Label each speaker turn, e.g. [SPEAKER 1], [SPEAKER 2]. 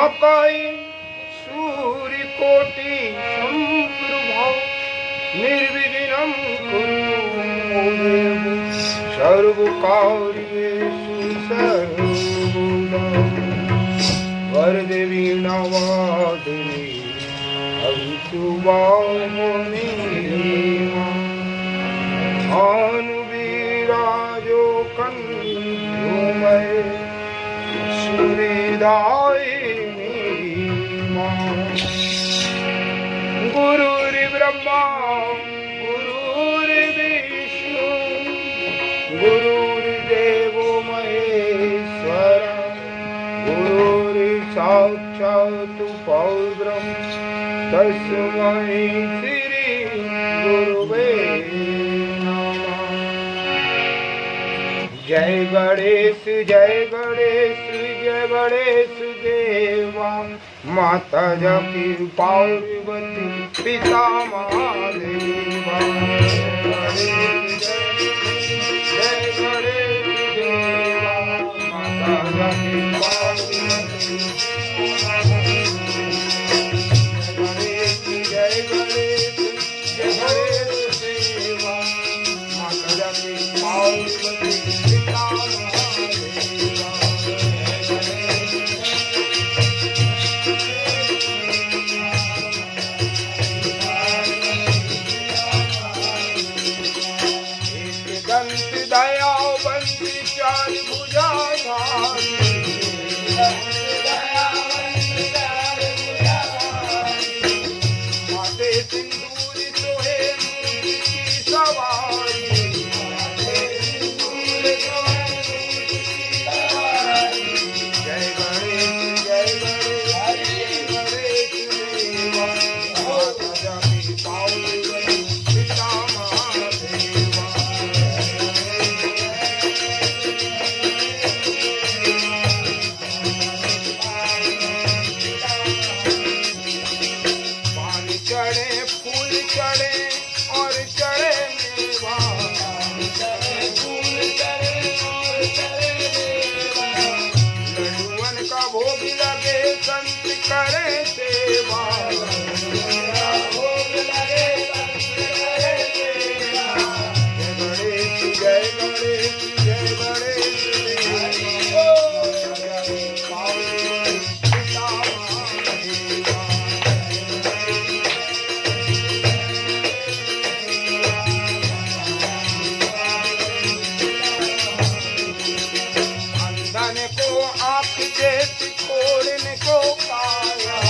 [SPEAKER 1] महाकाय सूर्यकोटि संप्रभा निर्विघ्नं कुरु मो देव सर्वकार्येषु सर्वदा वरदेवी नवादेवी अभितु बाहुनि अनुविराजो कन्धुमय सूर्यदायिनी गुरुर्ब्रह्मा गुरुर्विष्णु गुरुर्देवो महेश्वर गुरुर्साक्षात् परब्रह्म तस्मै श्री गुरुवे नमः। जय गणेश जय गणेश जय गणेश देवा माता जकी पार्वती पिता महादेवा। जय गणेश देवा माता जकी पार्वती जय गणेश देवा माता जकी पार्वती पिता महादेवा। दंत दयावंती चार भुजाधारी माथे सिंदूर सोहे मूर्ति की सवारी जय गणेश जय गणेश देवा माता जकी पार्वती पिता महादेवा। चढ़े फूल चढ़े और चढ़े मेवा लड्डुअन का भोग लगे संत करे सेवा जय गणेश जय गणेश को आँख देती खोड़ने को काया